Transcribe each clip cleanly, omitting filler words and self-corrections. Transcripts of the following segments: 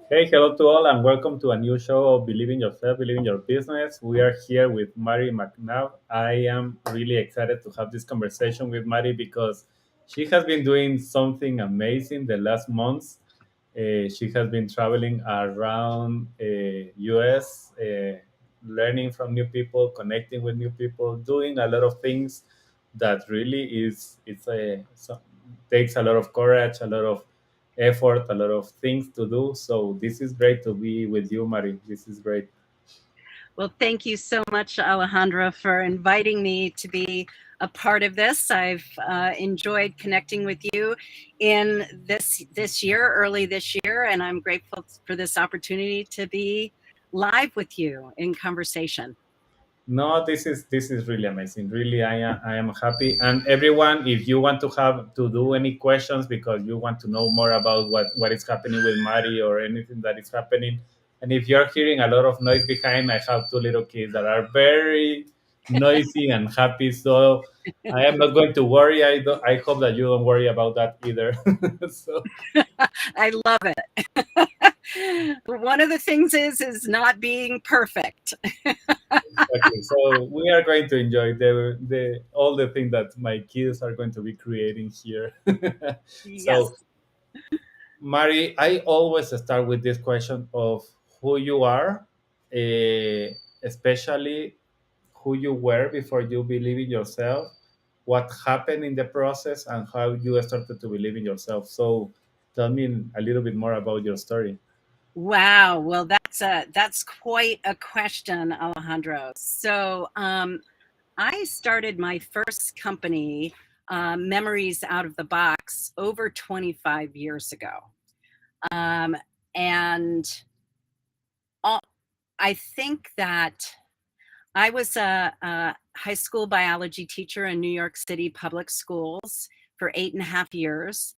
Hey, hello to all, and welcome to a new show of Believe in Yourself, Believe in Your Business. We are here with Mari McNabb. I am really excited to have this conversation with Mari because she has been doing something amazing the last months. She has been traveling around US, learning from new people, connecting with new people, doing a lot of things that really is takes a lot of courage, a lot of effort, a lot of things to do. So this is great to be with you, Mari. This is great. Well, thank you so much, Alejandra, for inviting me to be a part of this. I've enjoyed connecting with you in this year, early this year, and I'm grateful for this opportunity to be live with you in conversation. No, this is really amazing. Really, I am happy. And everyone, if you want to have to do any questions because you want to know more about what is happening with Mari or anything that is happening, and if you're hearing a lot of noise behind, I have two little kids that are very noisy and happy. So I am not going to worry. I hope that you don't worry about that either. So I love it. One of the things is not being perfect. exactly. So we are going to enjoy the all the things that my kids are going to be creating here. Yes. So, Mari, I always start with this question of who you are, especially who you were before you believe in yourself, what happened in the process, and how you started to believe in yourself. So, tell me a little bit more about your story. Wow. Well, that's quite a question, Alejandro. I started my first company, Memories Out of the Box, over 25 years ago. Um, and all, I think that I was a high school biology teacher in New York City public schools for 8.5 years.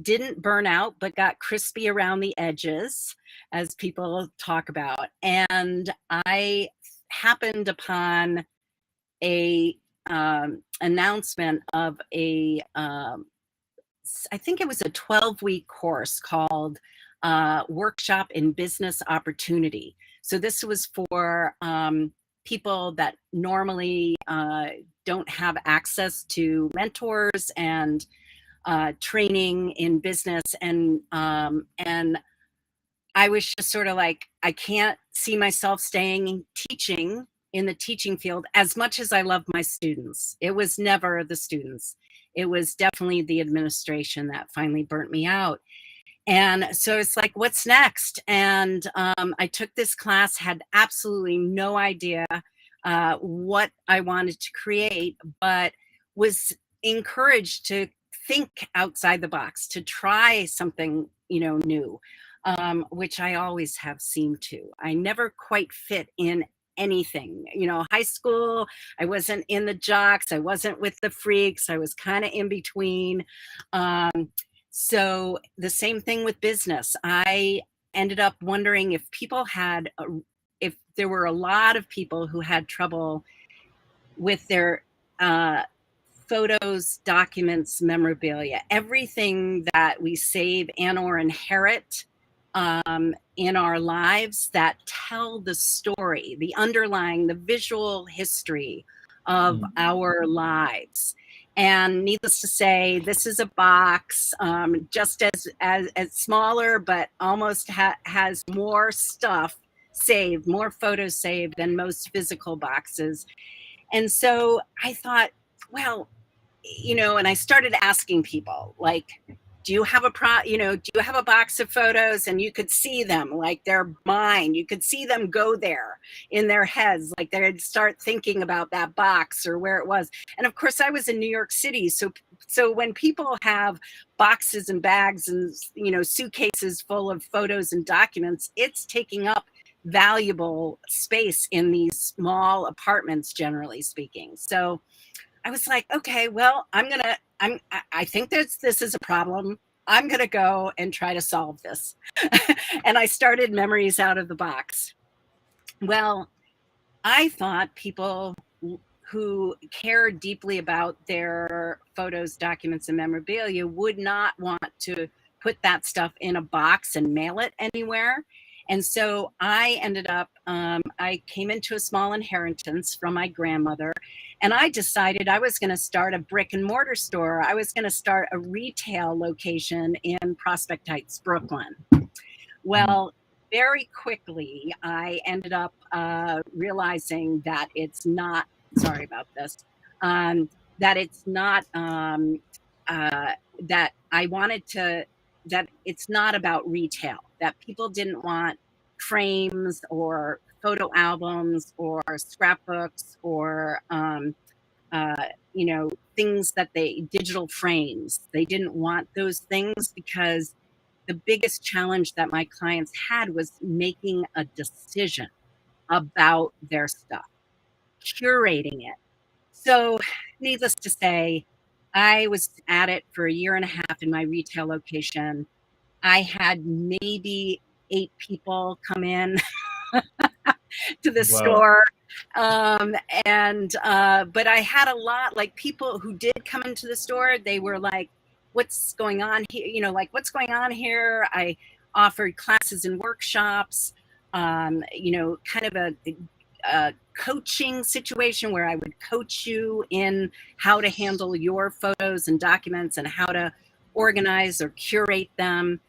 Didn't burn out, but got crispy around the edges, as people talk about. And I happened upon a announcement of I think it was a 12-week course called Workshop in Business Opportunity. So this was for people that normally don't have access to mentors and training in business, and I was just sort of like, I can't see myself staying teaching in the teaching field as much as I love my students. It was never the students. It was definitely the administration that finally burnt me out. And so it's like, what's next? And I took this class, had absolutely no idea what I wanted to create, but was encouraged to think outside the box, to try something, new, which I always have seemed to. I never quite fit in anything. High school, I wasn't in the jocks, I wasn't with the freaks, I was kind of in between. So the same thing with business. I ended up wondering if if there were a lot of people who had trouble with their uh, photos, documents, memorabilia, everything that we save and or inherit in our lives that tell the story, the underlying, the visual history of Mm. our lives. And needless to say, this is a box, just as smaller, but almost has more stuff saved, more photos saved than most physical boxes. And so I thought, well, and I started asking people, like, do you have do you have a box of photos? And you could see them like they're mine. You could see them go there in their heads, like they'd start thinking about that box or where it was. And of course, I was in New York City, so when people have boxes and bags and suitcases full of photos and documents, it's taking up valuable space in these small apartments, generally speaking. So I was like, okay, well, I think this is a problem. I'm going to go and try to solve this. And I started Memories Out of the Box. Well, I thought people who care deeply about their photos, documents, and memorabilia would not want to put that stuff in a box and mail it anywhere. And so I ended up, I came into a small inheritance from my grandmother, and I decided I was going to start a brick and mortar store. I was going to start a retail location in Prospect Heights, Brooklyn. Well, very quickly, I ended up realizing that it's not, sorry about this, that it's not, that I wanted to, that it's not about retail, that people didn't want frames or photo albums or scrapbooks or, you know, things that digital frames. They didn't want those things because the biggest challenge that my clients had was making a decision about their stuff, curating it. So, needless to say, I was at it for a year and a half in my retail location. I had maybe 8 people come in to the Wow. store. But I had a lot, like, people who did come into the store, they were like, what's going on here? You know, like, what's going on here? I offered classes and workshops, you know, kind of a coaching situation where I would coach you in how to handle your photos and documents and how to organize or curate them.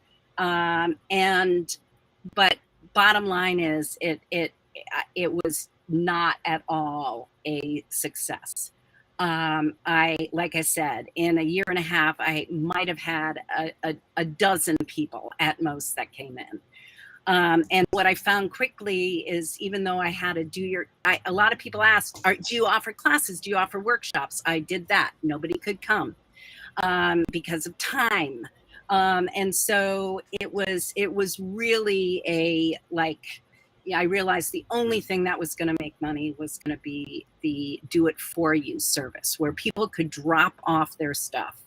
But bottom line is it was not at all a success. Like I said, in a year and a half, I might have had a dozen people at most that came in. And what I found quickly is, even though I had to a lot of people asked, do you offer classes? Do you offer workshops? I did that. Nobody could come because of time. And so it was really I realized the only thing that was going to make money was going to be the do it for you service, where people could drop off their stuff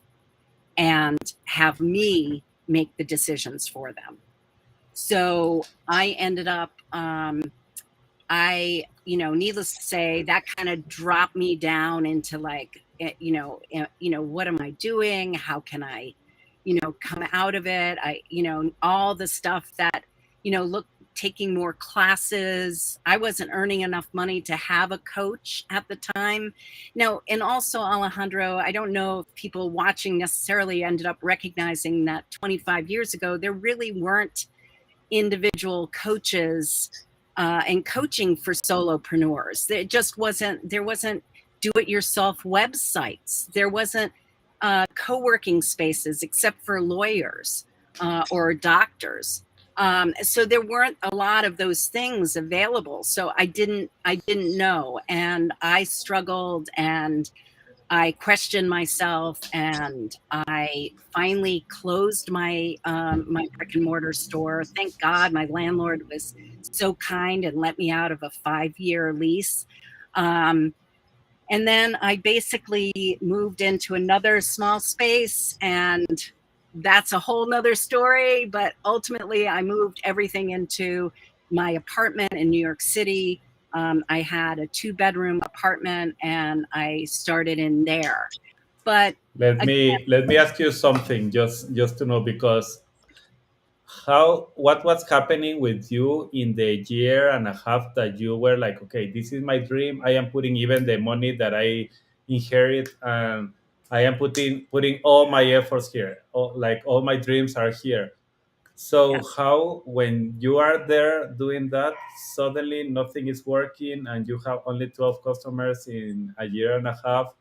and have me make the decisions for them. So I ended up, needless to say, that kind of dropped me down into like, what am I doing? How can I, come out of it? All the stuff that, taking more classes. I wasn't earning enough money to have a coach at the time. Now, and also, Alejandro, I don't know if people watching necessarily ended up recognizing that 25 years ago, there really weren't individual coaches and coaching for solopreneurs. There wasn't do-it-yourself websites. There wasn't co-working spaces except for lawyers or doctors. So there weren't a lot of those things available. So I didn't know, and I struggled, and I questioned myself, and I finally closed my my brick and mortar store. Thank God my landlord was so kind and let me out of a 5-year lease. And then I basically moved into another small space, and that's a whole nother story. But ultimately, I moved everything into my apartment in New York City. I had a 2-bedroom apartment, and I started in there. But Let again, me ask you something, just to know, because what was happening with you in the year and a half that you were like, okay, this is my dream. I am putting even the money that I inherit, and I am putting all my efforts here. All my dreams are here. So yes. how, when you are there doing that, suddenly nothing is working and you have only 12 customers in a year and a half,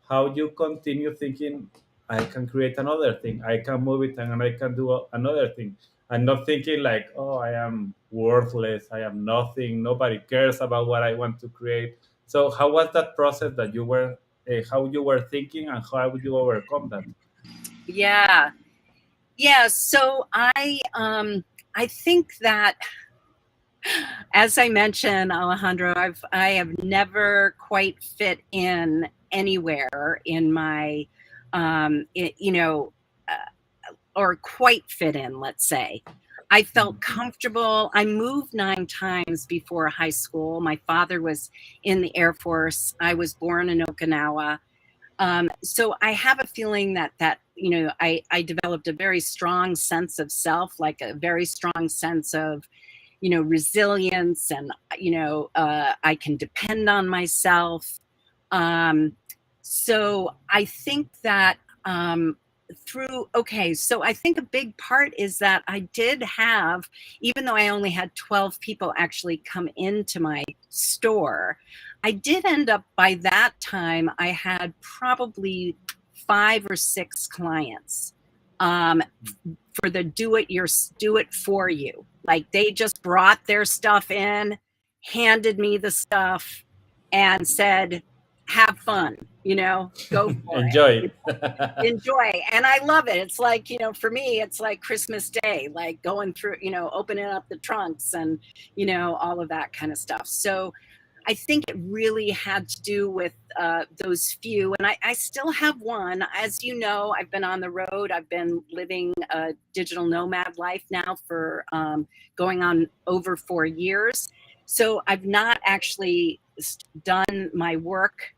how you continue thinking, I can create another thing, I can move it, and I can do another thing, and not thinking like, oh, I am worthless, I am nothing, nobody cares about what I want to create. So how was that process that you were, how you were thinking, and how would you overcome that? Yeah. Yeah. So I think that, as I mentioned, Alejandro, I have never quite fit in anywhere in my, or quite fit in, let's say. I felt comfortable. I moved 9 times before high school. My father was in the Air Force. I was born in Okinawa. So I have a feeling that I developed a very strong sense of self, like a very strong sense of resilience, and I can depend on myself. So I think that so I think a big part is that I did have, even though I only had 12 people actually come into my store, I did end up, by that time I had probably 5 or 6 clients for the do it for you. Like, they just brought their stuff in, handed me the stuff, and said, have fun, go for Enjoy. it, enjoy. And I love it. It's like, for me, it's like Christmas Day, like going through, opening up the trunks and, all of that kind of stuff. So I think it really had to do with those few. And I still have one. As you know, I've been on the road. I've been living a digital nomad life now for going on over 4 years. So I've not actually done my work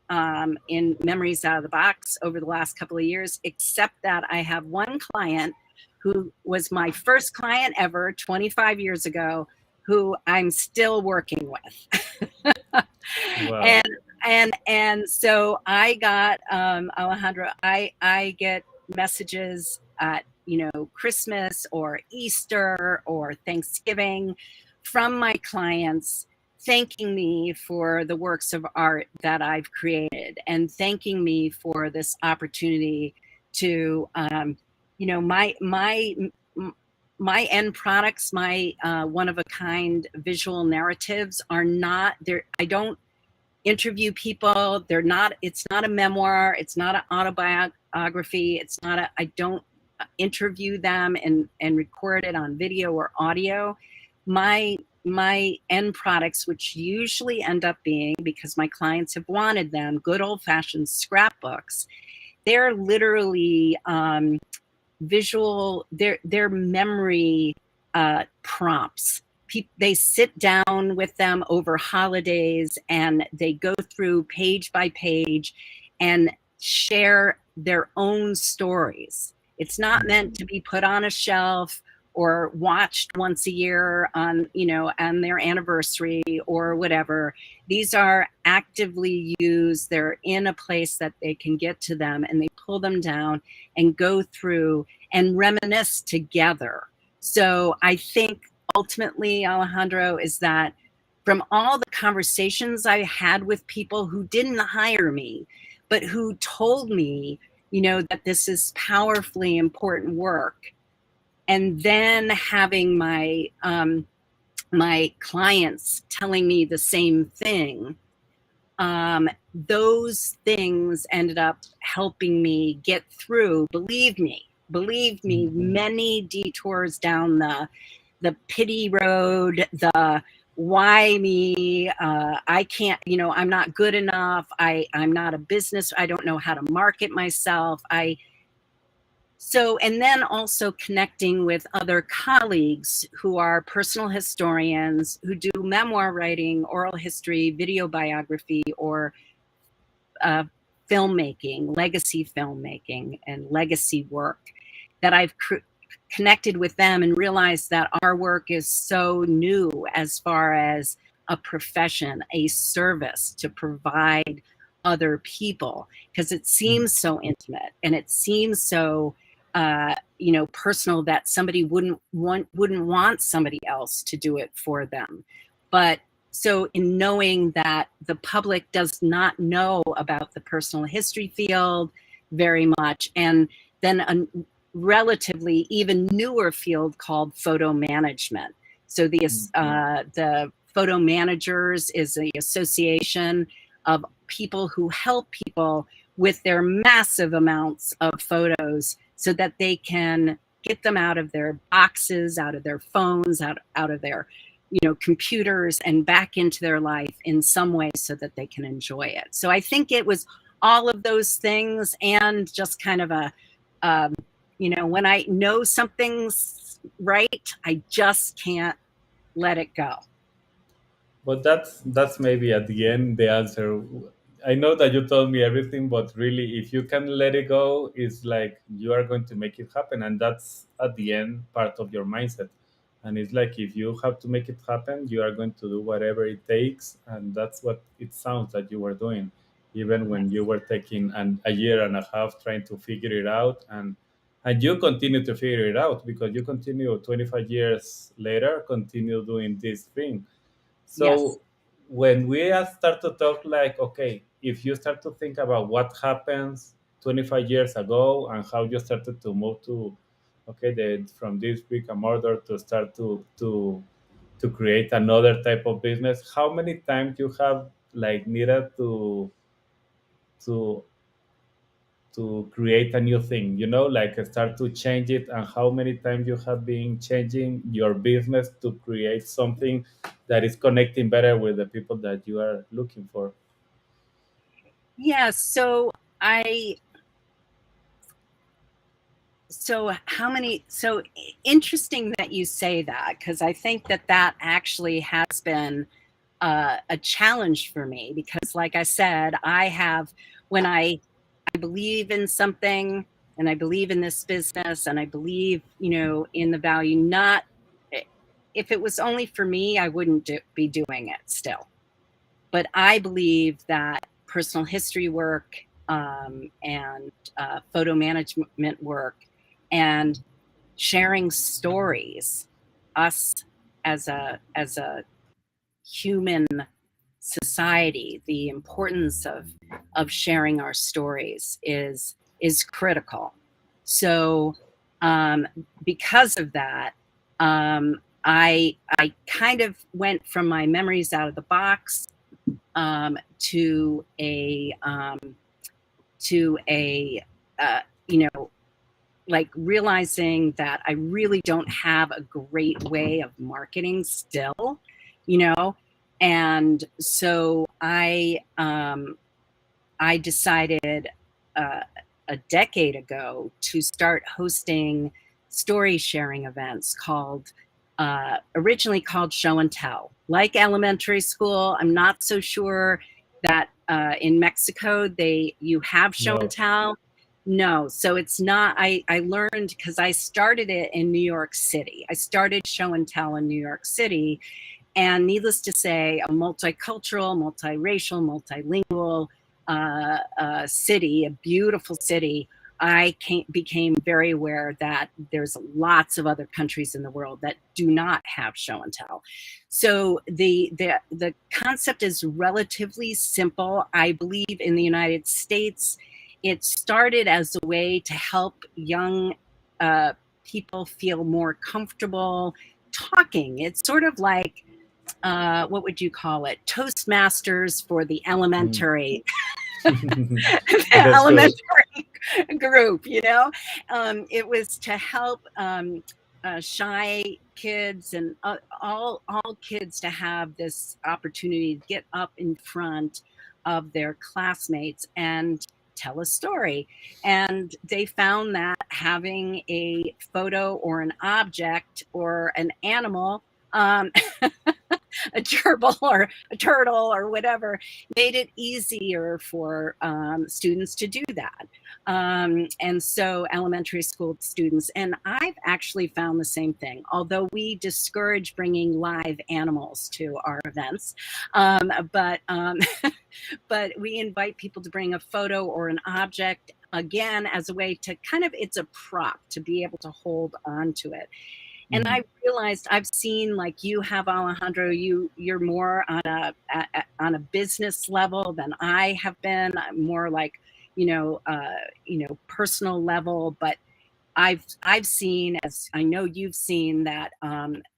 in Memories Out of the Box over the last couple of years, except that I have one client who was my first client ever 25 years ago, who I'm still working with. Wow. And so I got Alejandro, I get messages at Christmas or Easter or Thanksgiving from my clients, thanking me for the works of art that I've created, and thanking me for this opportunity to my end products, my one of a kind visual narratives are not there. I don't interview people. It's not a memoir. It's not an autobiography. I don't interview them and record it on video or audio. My end products, which usually end up being, because my clients have wanted them, good old fashioned scrapbooks, they're literally visual, they're memory prompts. They sit down with them over holidays and they go through page by page and share their own stories. It's not meant to be put on a shelf or watched once a year on their anniversary or whatever. These are actively used. They're in a place that they can get to them, and they pull them down and go through and reminisce together. So I think ultimately, Alejandro, is that from all the conversations I had with people who didn't hire me, but who told me, that this is powerfully important work, and then having my my clients telling me the same thing, those things ended up helping me get through. Believe me, many detours down the pity road, the why me, I can't, I'm not good enough, I'm not a business, I don't know how to market myself. And then also connecting with other colleagues who are personal historians, who do memoir writing, oral history, video biography, or filmmaking, legacy filmmaking, and legacy work, that I've connected with them and realized that our work is so new as far as a profession, a service to provide other people, because it seems so intimate and it seems so personal, that somebody wouldn't want somebody else to do it for them. But so in knowing that the public does not know about the personal history field very much, and then a relatively even newer field called photo management. So the photo managers is the association of people who help people with their massive amounts of photos, so that they can get them out of their boxes, out of their phones, out of their computers, and back into their life in some way so that they can enjoy it. So I think it was all of those things, and just kind of a when I know something's right, I just can't let it go. But that's maybe at the end the answer. I know that you told me everything, but really, if you can let it go, it's like you are going to make it happen, and that's at the end part of your mindset. And it's like if you have to make it happen, you are going to do whatever it takes, and that's what it sounds that you were doing, even when you Yes. were taking a year and a half trying to figure it out, and you continue to figure it out because you continue 25 years later, continue doing this thing. Yes. So when we start to talk like, okay, if you start to think about what happens 25 years ago and how you started to move to, okay, from this brick and mortar to start to create another type of business, how many times you have like needed to to create a new thing, like start to change it, and how many times you have been changing your business to create something that is connecting better with the people that you are looking for. Yeah. I, so how many, so interesting that you say that, because I think that that actually has been a challenge for me, because like I said, I have, when I believe in something, and I believe in this business, and I believe, in the value, not, if it was only for me, I wouldn't be doing it still. But I believe that personal history work, and photo management work, and sharing stories, us as a human society, the importance of sharing our stories is critical. So um, because of that, I kind of went from my memories out of the box, to a uh, you know like realizing that I really don't have a great way of marketing still, you know, and so I decided uh, a decade ago to start hosting story sharing events called, originally called Show and Tell. Like elementary school, I'm not so sure that in Mexico you have show and No. tell. No, so it's not. I learned because I started it in New York City. I started show and tell in New York City, and needless to say, a multicultural, multiracial, multilingual city, a beautiful city. Became very aware that there's lots of other countries in the world that do not have show and tell. So the concept is relatively simple. I believe in the United States, it started as a way to help young uh, people feel more comfortable talking. It's sort of like, what would you call it? Toastmasters for the Mm. elementary, the That's good. elementary group. It was to help shy kids and all kids to have this opportunity to get up in front of their classmates and tell a story. And they found that having a photo or an object or an animal, um, a gerbil or a turtle or whatever, made it easier for students to do that. And so elementary school students, and I've actually found the same thing, although we discourage bringing live animals to our events. But but we invite people to bring a photo or an object, again, as a way to kind of, it's a prop to be able to hold on to it. And Mm. I realized, I've seen, like you have, Alejandro, you're more on on a business level than I have been. I'm more like, personal level. But I've seen, as I know you've seen, that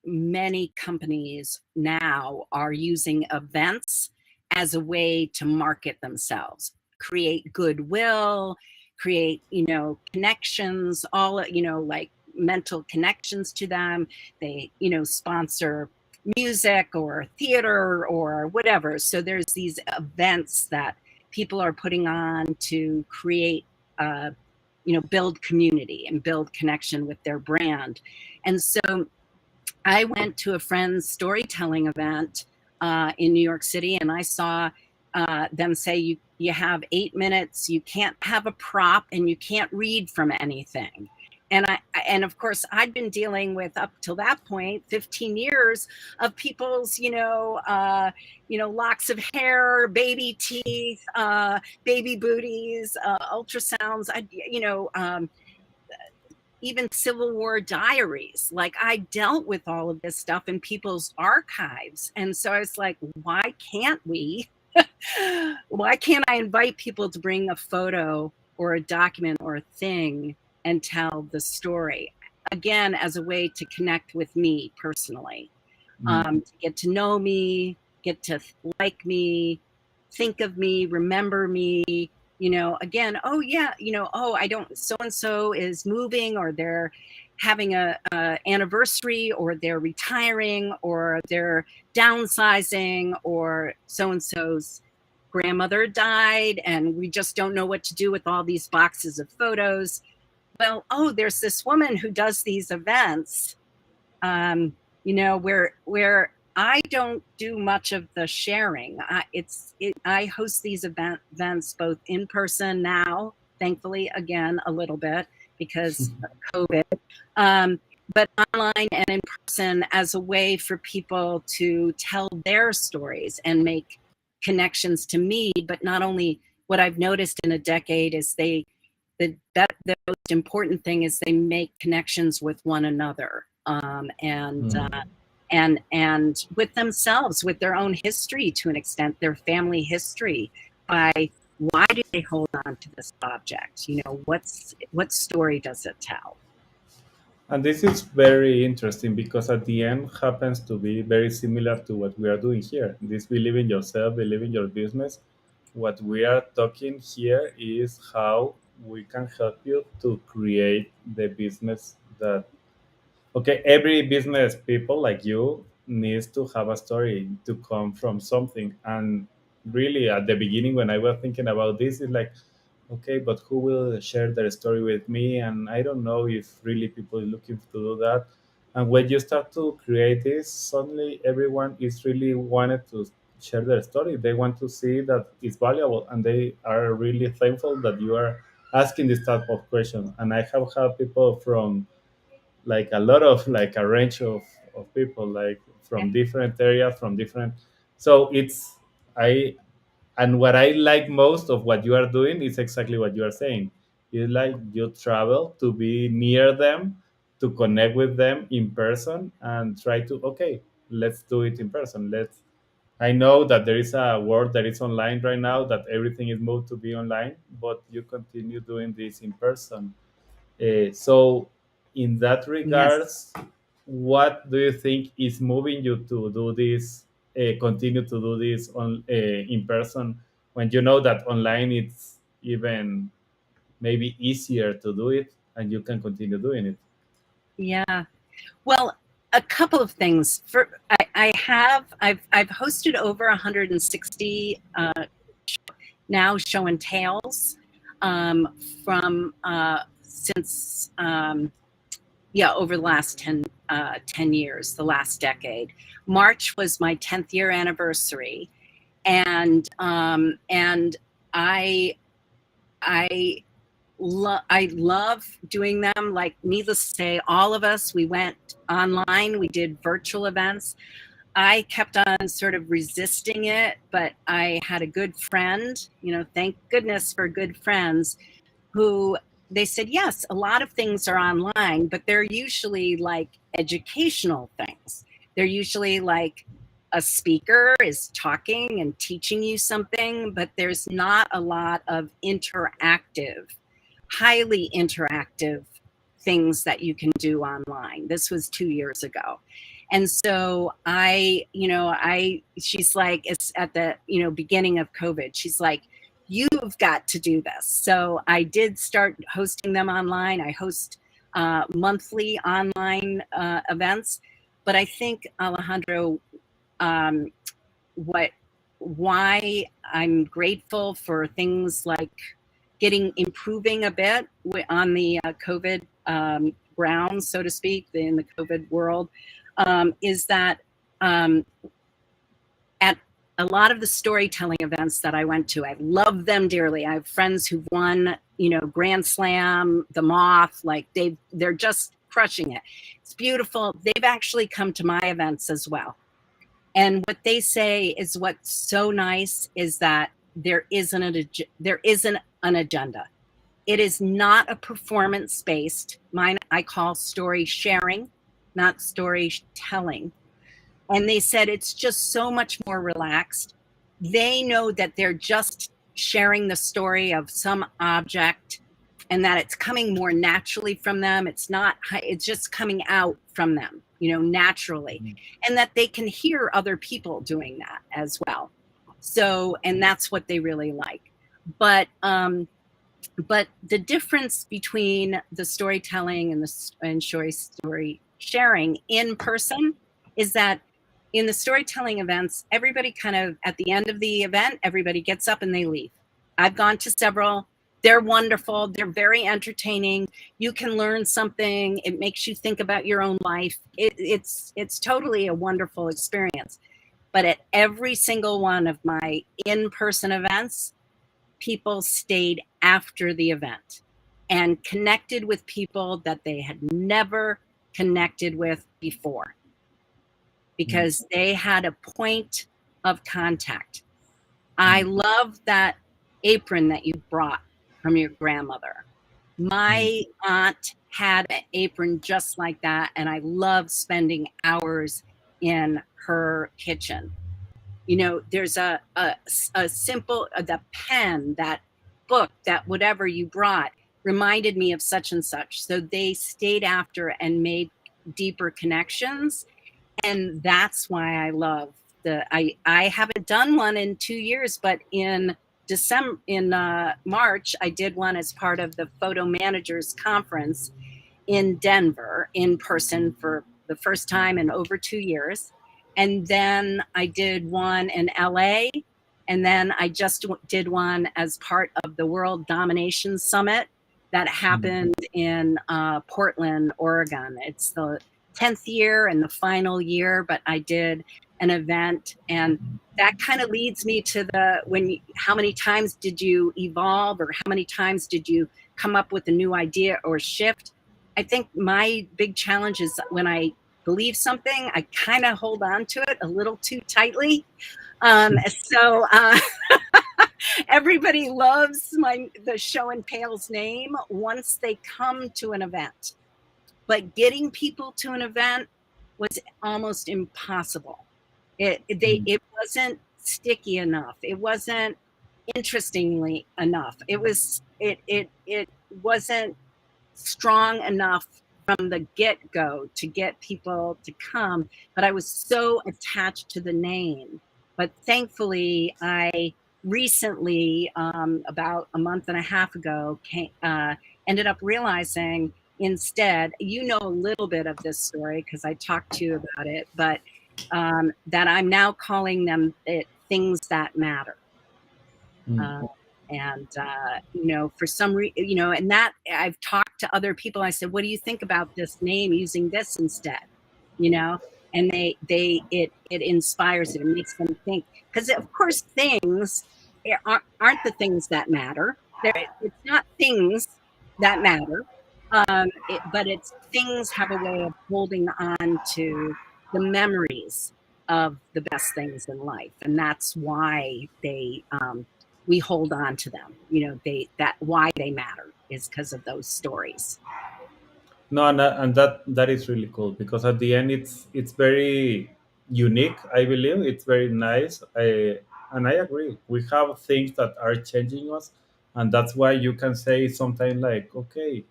many companies now are using events as a way to market themselves, create goodwill, create, connections, all, like mental connections to them. They, sponsor music or theater or whatever. So there's these events that people are putting on to create, build community and build connection with their brand. And so I went to a friend's storytelling event in New York City, and I saw them say you have 8 minutes, you can't have a prop, and you can't read from anything. And of course, I'd been dealing with, up till that point, 15 years of people's, locks of hair, baby teeth, baby booties, ultrasounds, even Civil War diaries. Like, I dealt with all of this stuff in people's archives. And so I was like, why can't I invite people to bring a photo or a document or a thing and tell the story, again, as a way to connect with me personally, to get to know me, get to like me, think of me, remember me, again, oh yeah, I don't, so-and-so is moving, or they're having a anniversary, or they're retiring, or they're downsizing, or so-and-so's grandmother died and we just don't know what to do with all these boxes of photos. Well, there's this woman who does these events, where I don't do much of the sharing. I host these events both in person now, thankfully, again, a little bit because of COVID, but online and in person, as a way for people to tell their stories and make connections to me. But not only, what I've noticed in a decade is the most important thing is they make connections with one another, and with themselves, with their own history, to an extent, their family history, by why do they hold on to this object? What story does it tell? And this is very interesting because at the end happens to be very similar to what we are doing here. This believe in yourself, believe in your business. What we are talking here is how we can help you to create the business that, okay, every business people like you needs to have a story to come from something. And really at the beginning when I was thinking about this, it's like, okay, but who will share their story with me? And I don't know if really people are looking to do that. And when you start to create this, suddenly everyone is really wanted to share their story. They want to see that it's valuable, and they are really thankful that you are asking this type of question. And I have had people from like a lot of, like a range of people, like from different areas, from different, so it's, I, and what I like most of what you are doing is exactly what you are saying. It's like you travel to be near them, to connect with them in person, and try to, okay, let's do it in person. Let's. I know that there is a world that is online right now, that everything is moved to be online, but you continue doing this in person. So, in that Yes. regards, what do you think is moving you to do this, continue to do this on in person, when you know that online it's even maybe easier to do it and you can continue doing it? Yeah. Well, a couple of things. I've hosted over 160 now show and tales, from since over the last 10 years, the last decade. March was my 10th year anniversary, and I love doing them. Like, needless to say, all of us, we went online, we did virtual events. I kept on sort of resisting it, but I had a good friend, thank goodness for good friends, who, they said, yes, a lot of things are online, but they're usually like educational things. They're usually like a speaker is talking and teaching you something, but there's not a lot of highly interactive things that you can do online. This was 2 years ago. And so she's like, it's at the, beginning of COVID, she's like, you've got to do this. So I did start hosting them online. I host monthly online events. But I think, Alejandro, why I'm grateful for things like improving a bit on the COVID grounds, so to speak, in the COVID world, is that at a lot of the storytelling events that I went to, I love them dearly. I have friends who've won, Grand Slam, the Moth, like they're just crushing it. It's beautiful. They've actually come to my events as well. And what they say is what's so nice is that there isn't an agenda. It is not a performance based. Mine I call story sharing, not story telling. And they said it's just so much more relaxed. They know that they're just sharing the story of some object and that it's coming more naturally from them. It's just coming out from them, naturally. And that they can hear other people doing that as well. So, and that's what they really like. But the difference between the storytelling and story sharing in person is that in the storytelling events, everybody kind of, at the end of the event, everybody gets up and they leave. I've gone to several. They're wonderful. They're very entertaining. You can learn something. It makes you think about your own life. It's totally a wonderful experience. But at every single one of my in-person events, people stayed after the event and connected with people that they had never connected with before, because they had a point of contact. I love that apron that you brought from your grandmother. My aunt had an apron just like that, and I love spending hours in her kitchen. There's a simple, the pen, that book, that whatever you brought reminded me of such and such. So they stayed after and made deeper connections. And that's why I love I haven't done one in 2 years, but in March, I did one as part of the Photo Managers Conference in Denver in person for the first time in over 2 years. And then I did one in LA. And then I just did one as part of the World Domination Summit that happened in Portland, Oregon. It's the 10th year and the final year, but I did an event, and that kind of leads me to how many times did you evolve, or how many times did you come up with a new idea or shift? I think my big challenge is when I believe something, I kind of hold on to it a little too tightly. So everybody loves the show and Pale's name once they come to an event. But getting people to an event was almost impossible. It wasn't sticky enough. It wasn't interestingly enough. It wasn't strong enough from the get-go to get people to come. But I was so attached to the name. But thankfully, I recently, about a month and a half ago, ended up realizing instead, a little bit of this story because I talked to you about it, but that I'm now calling them things that matter. And for some reason, and that I've talked to other people. I said, what do you think about this name, using this instead? And it inspires it. It makes them think, because of course things aren't the things that matter. It's not things that matter. But it's things have a way of holding on to the memories of the best things in life, and that's why we hold on to them. Why they matter is because of those stories. No, and that is really cool, because at the end it's very unique. I believe it's very nice. And I agree. We have things that are changing us, and that's why you can say something like, okay,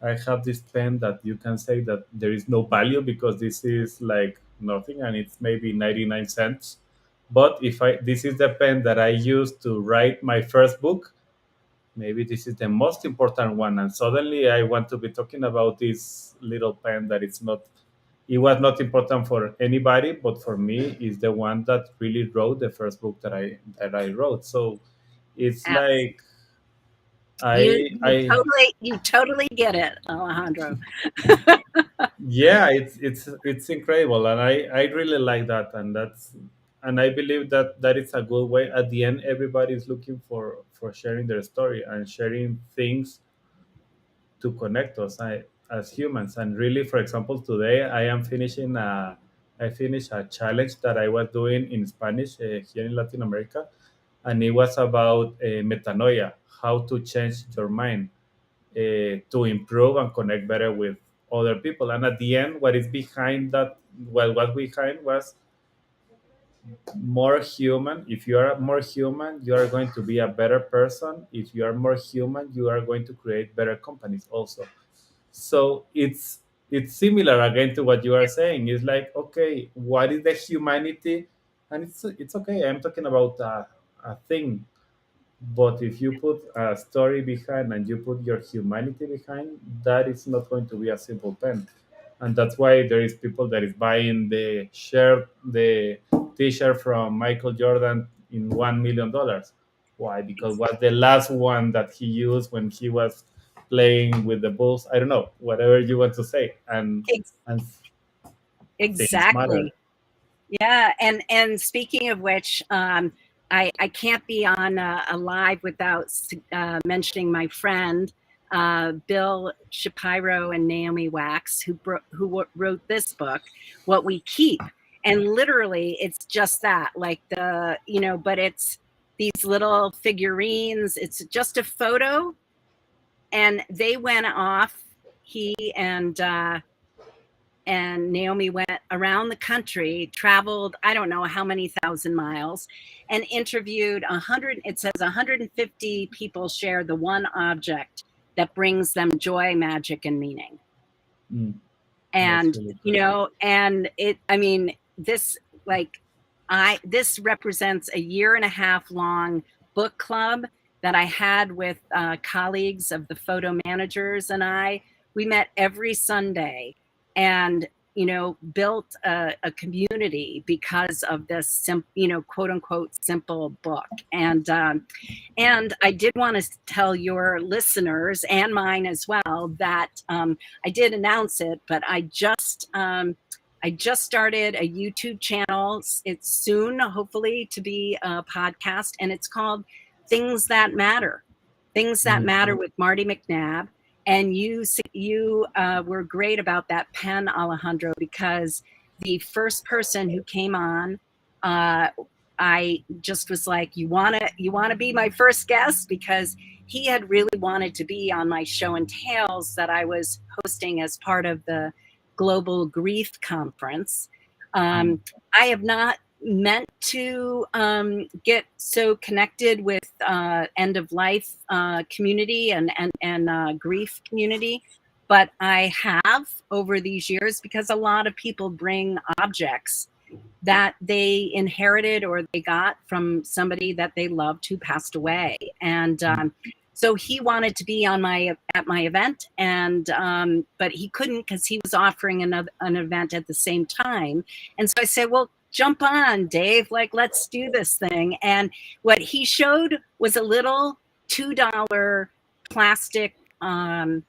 I have this pen that you can say that there is no value because this is like nothing and it's maybe 99 cents. But if this is the pen that I used to write my first book, maybe this is the most important one. And suddenly I want to be talking about this little pen that it was not important for anybody, but for me is the one that really wrote the first book that I wrote. So it's like you totally get it, Alejandro. Yeah, it's incredible, and I really like that, and and I believe that that is a good way. At the end, everybody is looking for sharing their story and sharing things to connect us as humans. And really, for example, today I finished a challenge that I was doing in Spanish here in Latin America, and it was about metanoia, how to change your mind to improve and connect better with other people. And at the end, what is behind that, well, what behind was more human. If you are more human, you are going to be a better person. If you are more human, you are going to create better companies also. So it's similar again to what you are saying. It's like, okay, what is the humanity? And it's okay. I'm talking about a thing, but if you put a story behind and you put your humanity behind, that is not going to be a simple pen. And that's why there is people that is buying the t-shirt from Michael Jordan in $1 million. Why? Because was the last one that he used when he was playing with the Bulls. I don't know, whatever you want to say. And things matter. Exactly. Yeah, and speaking of which, I can't be on a live without mentioning my friend Bill Shapiro and Naomi Wax, who wrote this book, What We Keep, and literally it's just that, like but it's these little figurines. It's just a photo, and they went off. He and Naomi went around the country, traveled, I don't know how many thousand miles, and interviewed 100, it says 150 people share the one object that brings them joy, magic, and meaning. Mm, that's And, really good. and this, this represents a 1.5 year long book club that I had with colleagues of the photo managers, and we met every Sunday and built a community because of this quote unquote simple book. And I did want to tell your listeners and mine as well that I did announce it, but I just started a YouTube channel. It's soon, hopefully, to be a podcast, and it's called Things That Matter. Things That Mm, Matter with Marty McNabb. And you were great about that pen, Alejandro, because the first person who came on, I just was like, you wanna be my first guest, because he had really wanted to be on my show and tales that I was hosting as part of the Global Grief Conference. mm, I have not meant to get so connected with end of life community and grief community, but I have over these years, because a lot of people bring objects that they inherited or they got from somebody that they loved who passed away. And mm. so he wanted to be at my event, and but he couldn't because he was offering an event at the same time. And so I said, well, jump on, Dave, like, let's do this thing. And what he showed was a little $2 plastic air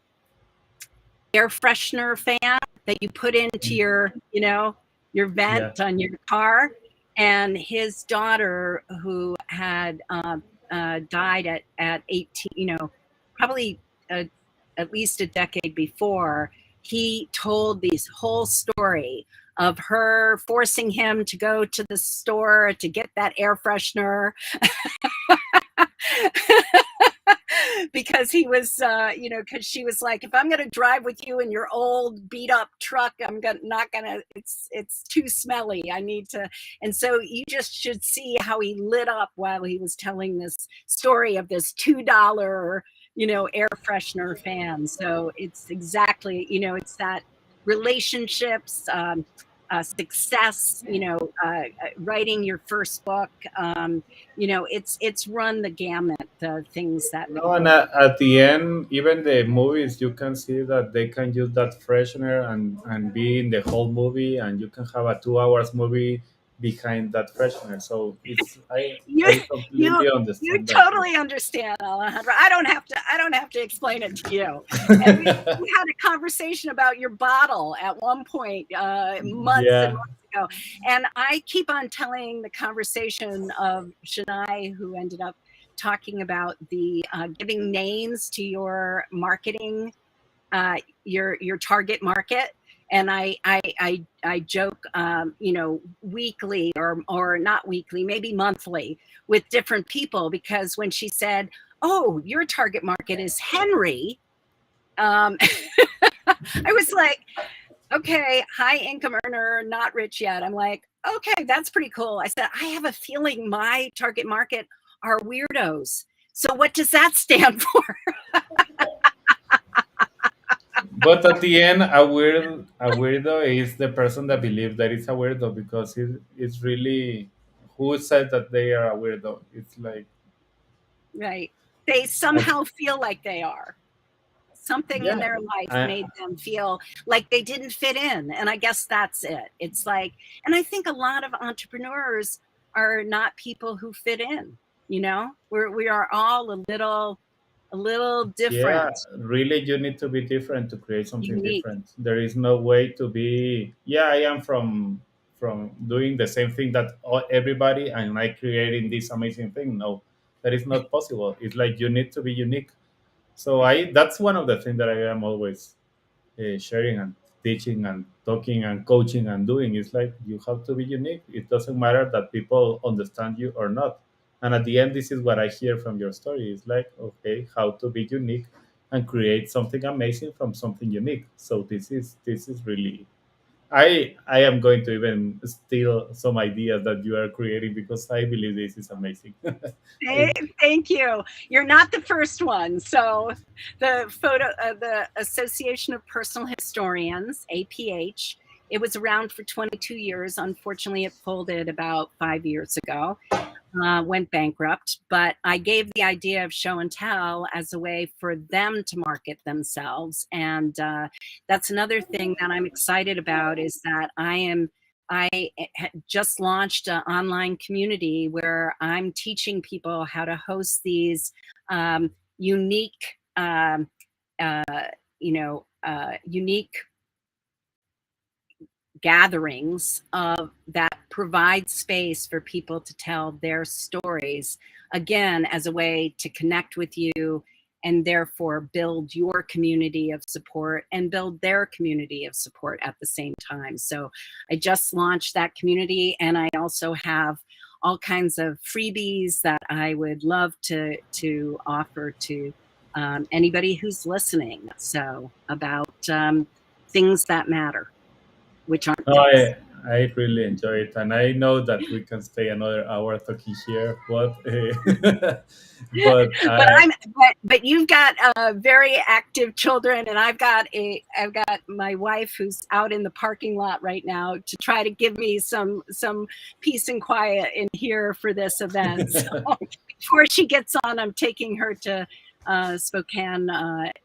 freshener fan that you put into your Yeah. vent on your car. And his daughter, who had died at 18, probably at least a decade before, he told this whole story of her forcing him to go to the store to get that air freshener. Because he was, because she was like, if I'm going to drive with you in your old beat up truck, it's too smelly. I need to. And so you just should see how he lit up while he was telling this story of this $2, air freshener fan. So it's exactly, it's that relationships, success, writing your first book, it's run the gamut, the things that No, and at the end, even the movies, you can see that they can use that freshener and be in the whole movie, and you can have a 2 hours movie behind that freshener. So it's you I you completely you understand that. totally understand, Alejandra. I don't have to explain it to you. And we had a conversation about your bottle at one point, months and Yeah, months know. And I keep on telling the conversation of Shania, who ended up talking about the giving names to your marketing, your target market. And I joke, weekly or not weekly, maybe monthly with different people, because when she said, "Oh, your target market is Henry," I was like, okay, high income earner, not rich yet. I'm like, okay, that's pretty cool. I said, I have a feeling my target market are weirdos. So what does that stand for? But at the end, a weirdo is the person that believes that it's a weirdo, because it's really, who said that they are a weirdo? It's like, Right. They uh, somehow feel like they are. Something in yeah, their life I, made them feel like they didn't fit in. And I guess that's it. It's like, and I think a lot of entrepreneurs are not people who fit in, we are all a little yeah, different, really, you need to be different to create something unique. different. There is no way to be. Yeah, I am from doing the same thing that everybody, and I creating this amazing thing. No, that is not possible. It's like you need to be unique. So I that's one of the things that I am always sharing and teaching and talking and coaching and doing. It's like you have to be unique. It doesn't matter that people understand you or not. And at the end, this is what I hear from your story. It's like, okay, how to be unique and create something amazing from something unique. So this is really, I am going to even steal some ideas that you are creating, because I believe this is amazing. Hey, thank you. You're not the first one. So, the Association of Personal Historians, APH, it was around for 22 years. Unfortunately, it folded about 5 years ago, went bankrupt. But I gave the idea of show and tell as a way for them to market themselves, and that's another thing that I'm excited about, is that I just launched an online community where I'm teaching people how to host these unique, uh, unique gatherings that provide space for people to tell their stories, again, as a way to connect with you and therefore build your community of support and build their community of support at the same time. So I just launched that community, and I also have all kinds of freebies that I would love to offer to anybody who's listening. So about things that matter, which aren't No, things. I really enjoy it, and I know that we can stay another hour talking here, but but but I, but you've got very active children, and I've got my wife who's out in the parking lot right now to try to give me some peace and quiet in here for this event. So before she gets on, I'm taking her to Spokane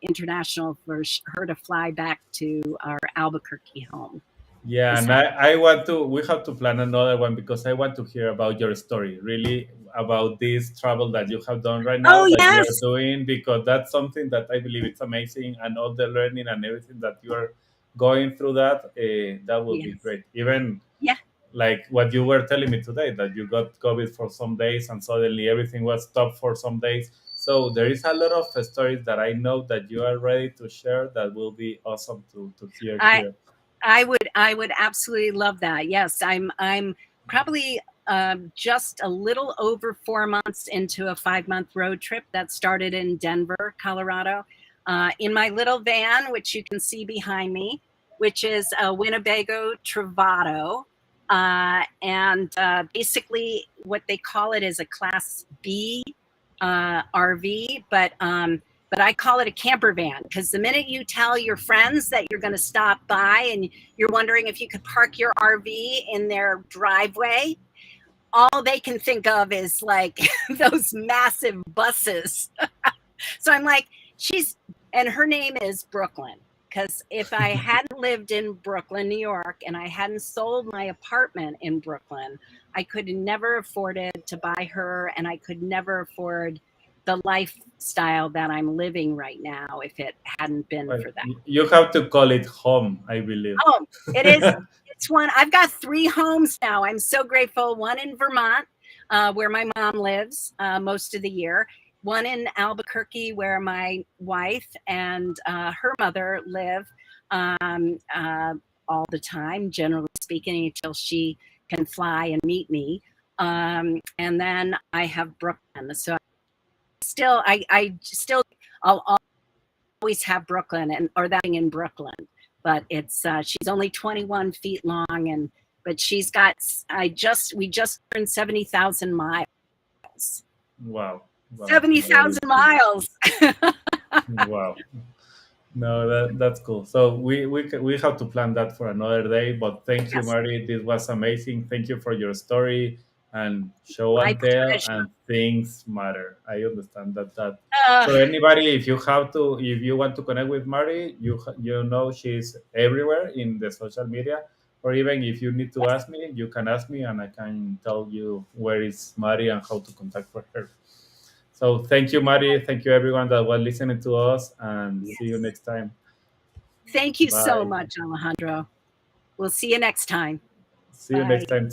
International for her to fly back to our Albuquerque home. yeah, This and I want to. We have to plan another one, because I want to hear about your story, really, about this travel that you have done right now, Oh that you are yes, doing, because that's something that I believe it's amazing, and all the learning and everything that you are going through. That will be yes, great. Even yeah. like what you were telling me today, that you got COVID for some days and suddenly everything was stopped for some days. So there is a lot of stories that I know that you are ready to share, that will be awesome to hear I here. I would absolutely love that. Yes, I'm probably just a little over 4 months into a 5 month road trip that started in Denver, Colorado, in my little van, which you can see behind me, which is a Winnebago Travato. And basically, what they call it is a Class B RV, but I call it a camper van, because the minute you tell your friends that you're going to stop by and you're wondering if you could park your RV in their driveway, all they can think of is like those massive buses. So I'm like, and her name is Brooklyn. Because if I hadn't lived in Brooklyn, New York, and I hadn't sold my apartment in Brooklyn, I could never afforded to buy her, and I could never afford the lifestyle that I'm living right now if it hadn't been Well, for that. you have to call it home, I believe. Oh, it is. It's one. I've got 3 homes now. I'm so grateful. One in Vermont, where my mom lives most of the year. One in Albuquerque, where my wife and her mother live all the time, generally speaking, until she can fly and meet me. And then I have Brooklyn. So I still, I'll always have Brooklyn or that in Brooklyn. But it's she's only 21 feet long, but she's got we just turned 70,000 miles. Wow. 70,000 miles. Wow. No, that's cool. So we have to plan that for another day. But thank you, Yes. Mari. This was amazing. Thank you for your story and show My and tell. pleasure. And things matter. I understand that. So anybody, if you want to connect with Mari, you know she's everywhere in the social media. Or even if you need to ask me, you can ask me, and I can tell you where is Mari and how to contact for her. So thank you, Mari. Thank you, everyone that was listening to us, and see you Yes. next time. Thank you so Bye. much, Alejandro. We'll see you next time. See you Bye. next time too.